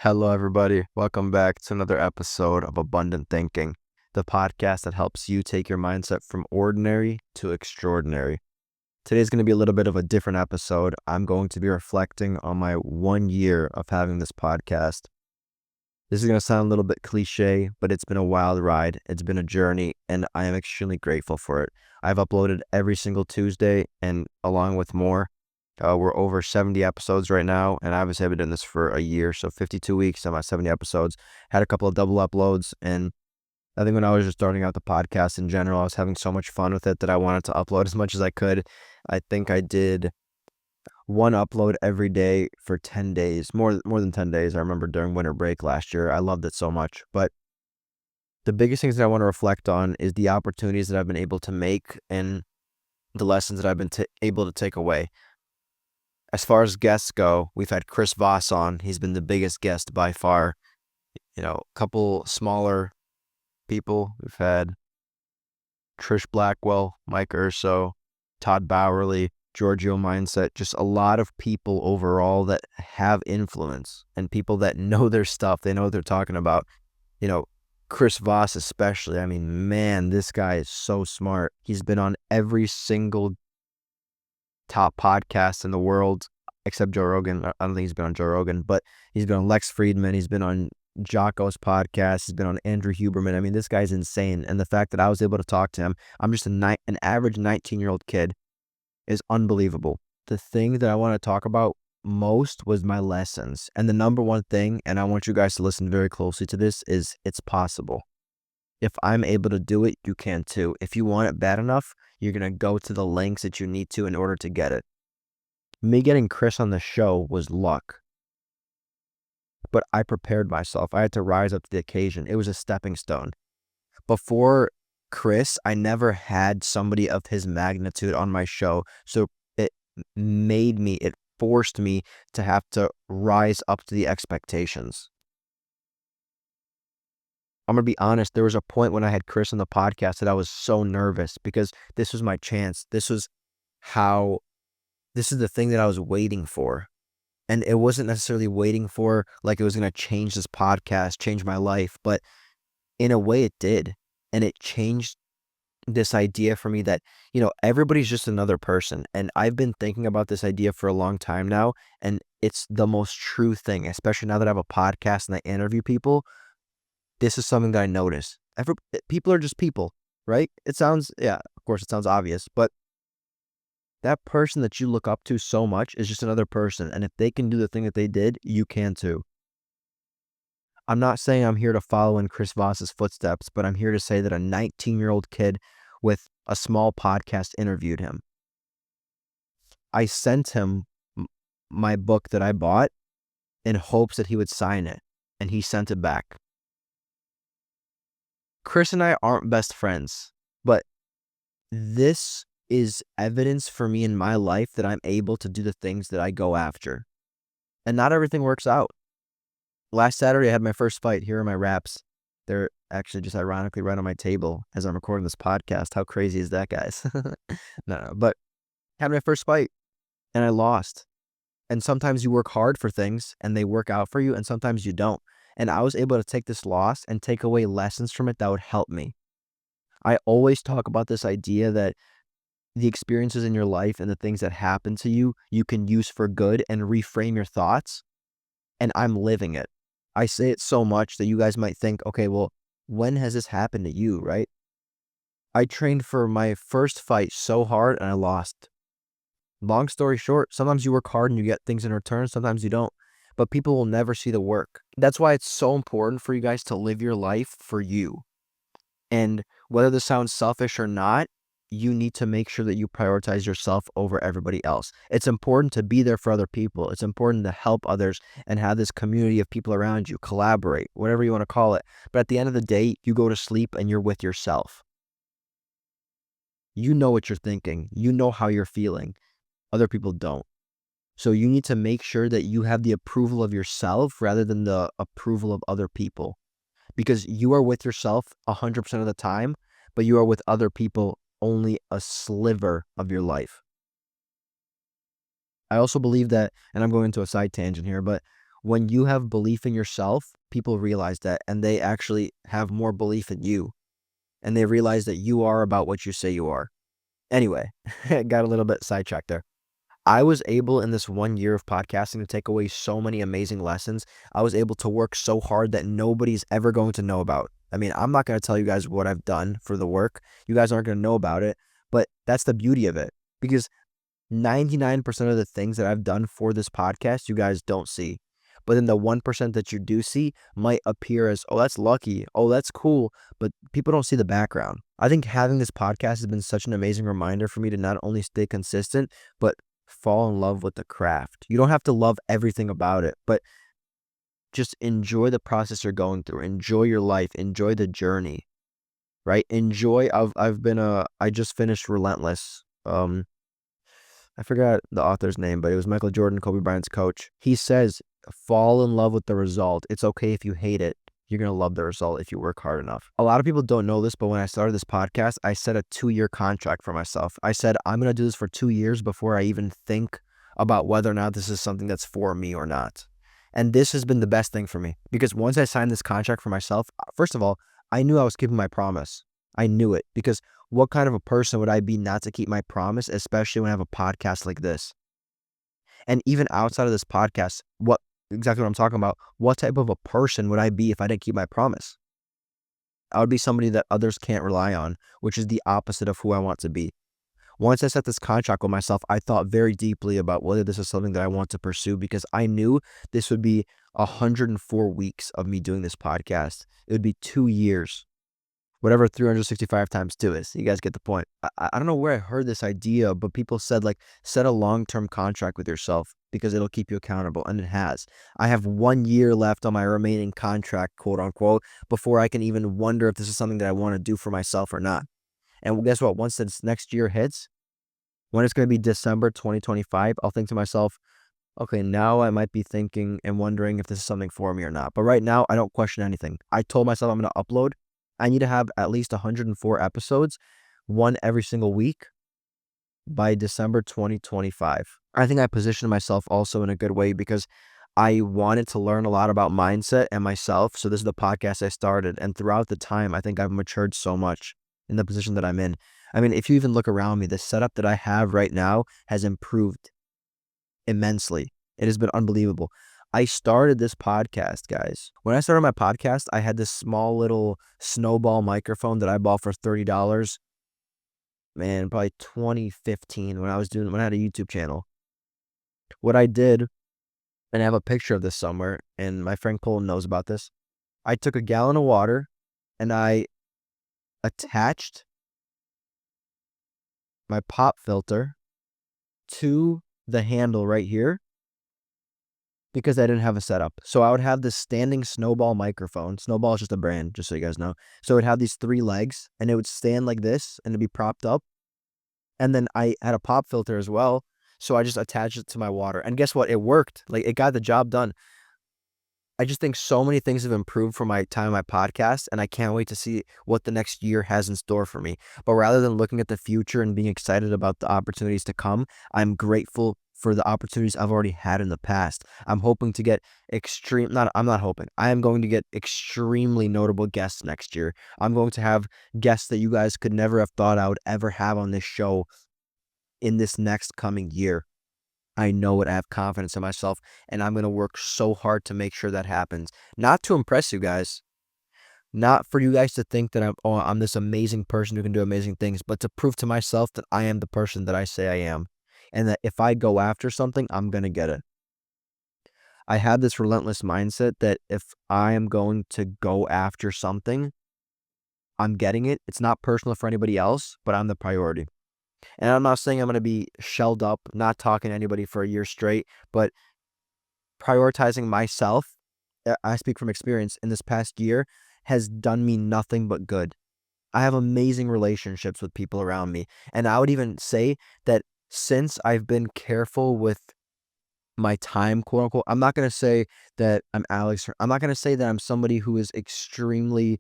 Hello, everybody. Welcome back to another episode of Abundant Thinking, the podcast that helps you take your mindset from ordinary to extraordinary. Today's going to be a little bit of a different episode. I'm going to be reflecting on my 1 year of having this podcast. This is going to sound a little bit cliche, but it's been a wild ride. It's been a journey, and I am extremely grateful for it. I've uploaded every single Tuesday, and along with more. We're over 70 episodes right now, and obviously I've been doing this for a year, so 52 weeks. I'm at 70 episodes. Had a couple of double uploads, and I think when I was just starting out the podcast in general, I was having so much fun with it that I wanted to upload as much as I could. I think I did one upload every day for 10 days, more than 10 days. I remember during winter break last year. I loved it so much. But the biggest things that I want to reflect on is the opportunities that I've been able to make and the lessons that I've been able to take away. As far as guests go, we've had Chris Voss on. He's been the biggest guest by far. A couple smaller people. We've had Trish Blackwell, Mike Urso, Todd Bowerly, Giorgio Mindset, just a lot of people overall that have influence and people that know their stuff. They know what they're talking about. Chris Voss especially. I mean, man, this guy is so smart. He's been on every single top podcast in the world, except Joe Rogan. I don't think he's been on Joe Rogan, but he's been on Lex Friedman. He's been on Jocko's podcast. He's been on Andrew Huberman. I mean, this guy's insane. And the fact that I was able to talk to him, I'm just an average 19-year-old kid, is unbelievable. The thing that I want to talk about most was my lessons. And the number one thing, and I want you guys to listen very closely to this, is it's possible. If I'm able to do it, you can too. If you want it bad enough, you're going to go to the lengths that you need to in order to get it. Me getting Chris on the show was luck. But I prepared myself. I had to rise up to the occasion. It was a stepping stone. Before Chris, I never had somebody of his magnitude on my show. So it forced me to have to rise up to the expectations. I'm going to be honest, there was a point when I had Chris on the podcast that I was so nervous because this was my chance. This is the thing that I was waiting for. And it wasn't necessarily waiting for like it was going to change this podcast, change my life, but in a way it did. And it changed this idea for me that, everybody's just another person. And I've been thinking about this idea for a long time now. And it's the most true thing, especially now that I have a podcast and I interview people. This is something that I notice. People are just people, right? Of course it sounds obvious, but that person that you look up to so much is just another person. And if they can do the thing that they did, you can too. I'm not saying I'm here to follow in Chris Voss's footsteps, but I'm here to say that a 19-year-old kid with a small podcast interviewed him. I sent him my book that I bought in hopes that he would sign it, and he sent it back. Chris and I aren't best friends, but this is evidence for me in my life that I'm able to do the things that I go after. And not everything works out. Last Saturday, I had my first fight. Here are my wraps. They're actually just ironically right on my table as I'm recording this podcast. How crazy is that, guys? No, but I had my first fight and I lost. And sometimes you work hard for things and they work out for you, and sometimes you don't. And I was able to take this loss and take away lessons from it that would help me. I always talk about this idea that the experiences in your life and the things that happen to you, you can use for good and reframe your thoughts. And I'm living it. I say it so much that you guys might think, okay, well, when has this happened to you, right? I trained for my first fight so hard and I lost. Long story short, sometimes you work hard and you get things in return, sometimes you don't. But people will never see the work. That's why it's so important for you guys to live your life for you. And whether this sounds selfish or not, you need to make sure that you prioritize yourself over everybody else. It's important to be there for other people. It's important to help others and have this community of people around you, collaborate, whatever you want to call it. But at the end of the day, you go to sleep and you're with yourself. You know what you're thinking. You know how you're feeling. Other people don't. So you need to make sure that you have the approval of yourself rather than the approval of other people. Because you are with yourself 100% of the time, but you are with other people only a sliver of your life. I also believe that, and I'm going into a side tangent here, but When you have belief in yourself, people realize that and they actually have more belief in you and they realize that you are about what you say you are. Anyway, got a little bit sidetracked there. I was able in this 1 year of podcasting to take away so many amazing lessons. I was able to work so hard that nobody's ever going to know about. I mean, I'm not going to tell you guys what I've done for the work. You guys aren't going to know about it, but that's the beauty of it because 99% of the things that I've done for this podcast, you guys don't see. But then the 1% that you do see might appear as, oh, that's lucky. Oh, that's cool. But people don't see the background. I think having this podcast has been such an amazing reminder for me to not only stay consistent, but fall in love with the craft. You don't have to love everything about it, but just enjoy the process you're going through. Enjoy your life. Enjoy the journey, right? Enjoy. I just finished Relentless. I forgot the author's name, but it was Michael Jordan, Kobe Bryant's coach. He says, fall in love with the result. It's okay if you hate it. You're going to love the result if you work hard enough. A lot of people don't know this, but when I started this podcast, I set a 2-year contract for myself. I said, I'm going to do this for 2 years before I even think about whether or not this is something that's for me or not. And this has been the best thing for me because once I signed this contract for myself, first of all, I knew I was keeping my promise. I knew it because what kind of a person would I be not to keep my promise, especially when I have a podcast like this? And even outside of this podcast, exactly what I'm talking about, what type of a person would I be if I didn't keep my promise? I would be somebody that others can't rely on, which is the opposite of who I want to be. Once I set this contract with myself, I thought very deeply about whether this is something that I want to pursue because I knew this would be 104 weeks of me doing this podcast. It would be 2 years. Whatever 365 times 2 is. You guys get the point. I don't know where I heard this idea, but people said like set a long-term contract with yourself because it'll keep you accountable, and it has. I have 1 year left on my remaining contract, quote unquote, before I can even wonder if this is something that I want to do for myself or not. And guess what? Once this next year hits, when it's going to be December 2025, I'll think to myself, okay, now I might be thinking and wondering if this is something for me or not. But right now, I don't question anything. I told myself I'm going to upload. I need to have at least 104 episodes, one every single week by December 2025. I think I positioned myself also in a good way because I wanted to learn a lot about mindset and myself. So this is the podcast I started. And throughout the time, I think I've matured so much in the position that I'm in. I mean, if you even look around me, the setup that I have right now has improved immensely. It has been unbelievable. I started this podcast, guys. When I started my podcast, I had this small little snowball microphone that I bought for $30. Man, probably 2015 when I had a YouTube channel. What I did, and I have a picture of this somewhere, and my friend Cole knows about this. I took a gallon of water and I attached my pop filter to the handle right here because I didn't have a setup. So I would have this standing snowball microphone. Snowball is just a brand, just so you guys know. So it would have these 3 legs and it would stand like this and it'd be propped up. And then I had a pop filter as well. So I just attached it to my water. And guess what? It worked. Like it got the job done. I just think so many things have improved from my time on my podcast, and I can't wait to see what the next year has in store for me. But rather than looking at the future and being excited about the opportunities to come, I'm grateful for the opportunities I've already had in the past. I'm hoping to get I'm not hoping. I am going to get extremely notable guests next year. I'm going to have guests that you guys could never have thought I would ever have on this show in this next coming year. I know it. I have confidence in myself, and I'm going to work so hard to make sure that happens. Not to impress you guys, not for you guys to think that I'm this amazing person who can do amazing things, but to prove to myself that I am the person that I say I am, and that if I go after something, I'm going to get it. I have this relentless mindset that if I am going to go after something, I'm getting it. It's not personal for anybody else, but I'm the priority. And I'm not saying I'm going to be shelled up, not talking to anybody for a year straight, but prioritizing myself, I speak from experience, in this past year has done me nothing but good. I have amazing relationships with people around me. And I would even say that since I've been careful with my time, quote unquote, I'm not going to say that I'm Alex. I'm not going to say that I'm somebody who is extremely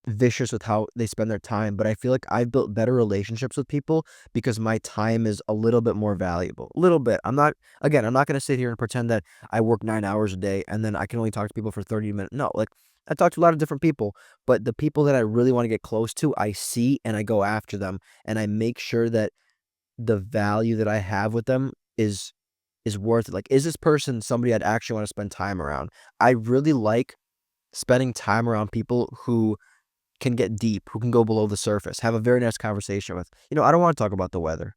vicious with how they spend their time, but I feel like I've built better relationships with people because my time is a little bit more valuable. A little bit. I'm not going to sit here and pretend that I work 9 hours a day and then I can only talk to people for 30 minutes. No, like I talk to a lot of different people, but the people that I really want to get close to, I see and I go after them and I make sure that the value that I have with them is worth it. Like, is this person somebody I'd actually want to spend time around? I really like spending time around people who can get deep, who can go below the surface, have a very nice conversation with. I don't want to talk about the weather.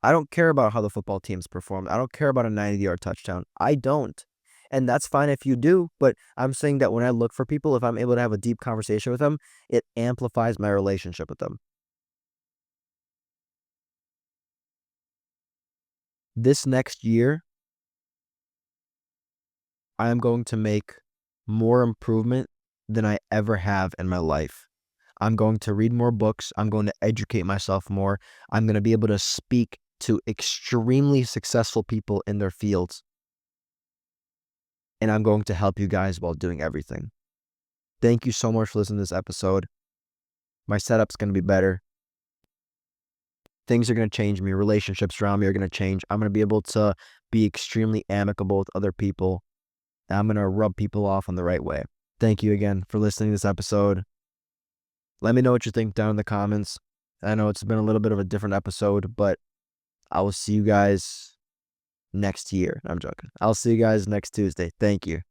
I don't care about how the football teams performed. I don't care about a 90-yard touchdown. I don't. And that's fine if you do, but I'm saying that when I look for people, if I'm able to have a deep conversation with them, it amplifies my relationship with them. This next year, I am going to make more improvement than I ever have in my life. I'm going to read more books. I'm going to educate myself more. I'm going to be able to speak to extremely successful people in their fields. And I'm going to help you guys while doing everything. Thank you so much for listening to this episode. My setup's going to be better. Things are going to change me. Relationships around me are going to change. I'm going to be able to be extremely amicable with other people. And I'm going to rub people off on the right way. Thank you again for listening to this episode. Let me know what you think down in the comments. I know it's been a little bit of a different episode, but I will see you guys next year. I'm joking. I'll see you guys next Tuesday. Thank you.